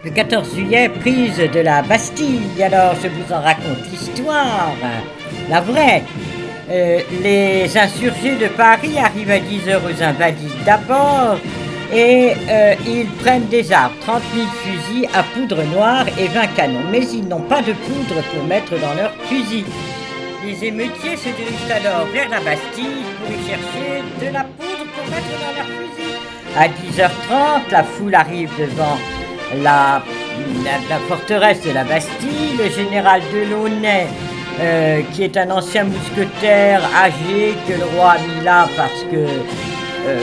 Le 14 juillet, prise de la Bastille. Alors, je vous en raconte l'histoire, la vraie. Les insurgés de Paris arrivent à 10 heures aux Invalides d'abord et ils prennent des armes, 30 000 fusils à poudre noire et 20 canons. Mais ils n'ont pas de poudre pour mettre dans leurs fusils. Les émeutiers se dirigent alors vers la Bastille pour y chercher de la poudre pour mettre dans leurs fusils. À 10h30, la foule arrive devant la forteresse de la Bastille. Le général Delaunay, qui est un ancien mousquetaire âgé que le roi a mis là parce que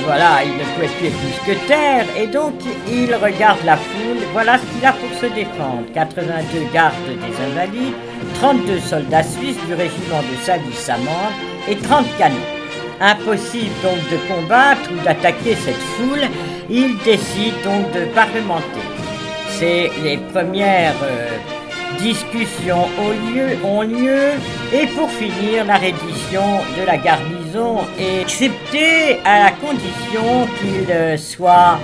voilà, il ne pouvait plus être mousquetaire, et donc il regarde la foule. Voilà ce qu'il a pour se défendre: 82 gardes des Invalides, 32 soldats suisses du régiment de Saly-Samande et 30 canons. Impossible donc de combattre ou d'attaquer cette foule. Il décide donc de parlementer. C'est les premières discussions ont lieu, et pour finir, la reddition de la garnison est acceptée à la condition qu'il soit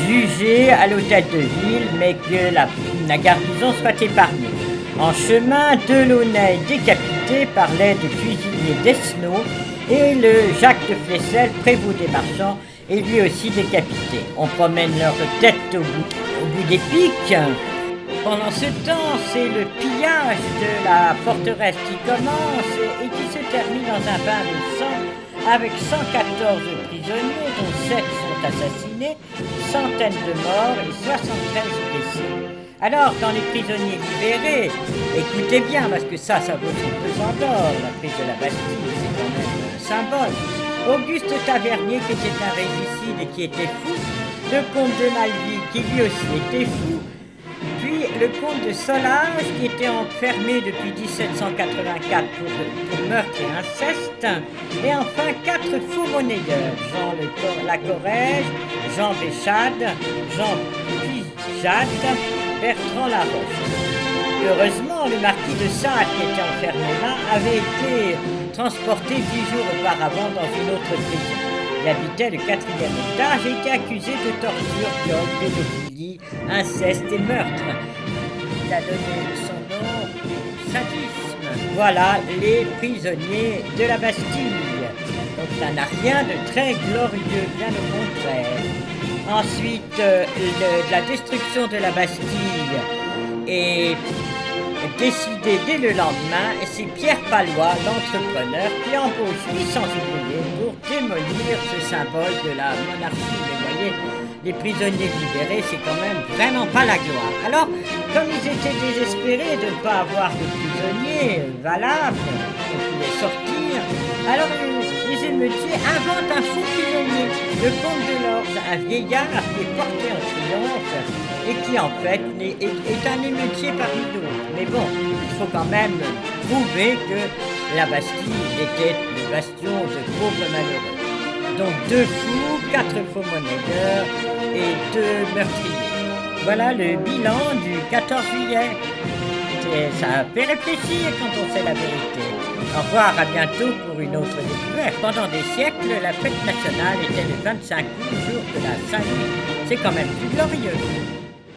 jugé à l'hôtel de ville, mais que la garnison soit épargnée. En chemin, Delaunay décapité par l'aide du cuisinier Desnos, et le Jacques de Flesselles, prévôt des marchands, est lui aussi décapité. On promène leur tête au bout des pics. Pendant ce temps, c'est le pillage de la forteresse qui commence et qui se termine dans un bain de sang avec 114 prisonniers, dont 7 sont assassinés, centaines de morts et 73 blessés. Alors, dans les prisonniers libérés, écoutez bien, parce que ça vaut son pesant d'or, la prise de la Bastille, c'est quand même un symbole. Auguste Tavernier, qui était un régicide et qui était fou, le comte de Malville, qui lui aussi était fou, puis le comte de Solage, qui était enfermé depuis 1784 pour meurtre et inceste, et enfin 4 faux monnayeurs: Jean Lacorrège, Jean Béchade, Jean Pijade, Bertrand Laroche. Heureusement, le marquis de Sade, qui était enfermé là, avait été transporté 10 jours auparavant dans une autre prison. Il habitait le 4e étage et était accusé de torture, viol, pédophilie, inceste et meurtre. Il a donné son nom au sadisme. Voilà les prisonniers de la Bastille. Donc ça n'a rien de très glorieux, bien au contraire. Ensuite, la destruction de la Bastille est décidée dès le lendemain, et c'est Pierre Palois, l'entrepreneur, qui embauche 800 ouvriers pour démolir ce symbole de la monarchie. Vous voyez, les prisonniers libérés, c'est quand même vraiment pas la gloire. Alors, comme ils étaient désespérés de ne pas avoir de prisonniers valables pour les sortir, alors les émeutiers inventent un faux prisonnier, le comte de Lorge, un vieillard qui est porté en triomphe et qui en fait est un émeutier parmi d'autres. Mais bon, il faut quand même prouver que la Bastille était le bastion de pauvres malheureux. Donc 2 fous, 4 faux monnayeurs et 2 meurtriers. Voilà le bilan du 14 juillet. Et ça fait réfléchir quand on sait la vérité. Au revoir, à bientôt pour une autre découverte. Pendant des siècles, la fête nationale était le 25 août, jour de la Saint-Louis. C'est quand même plus glorieux.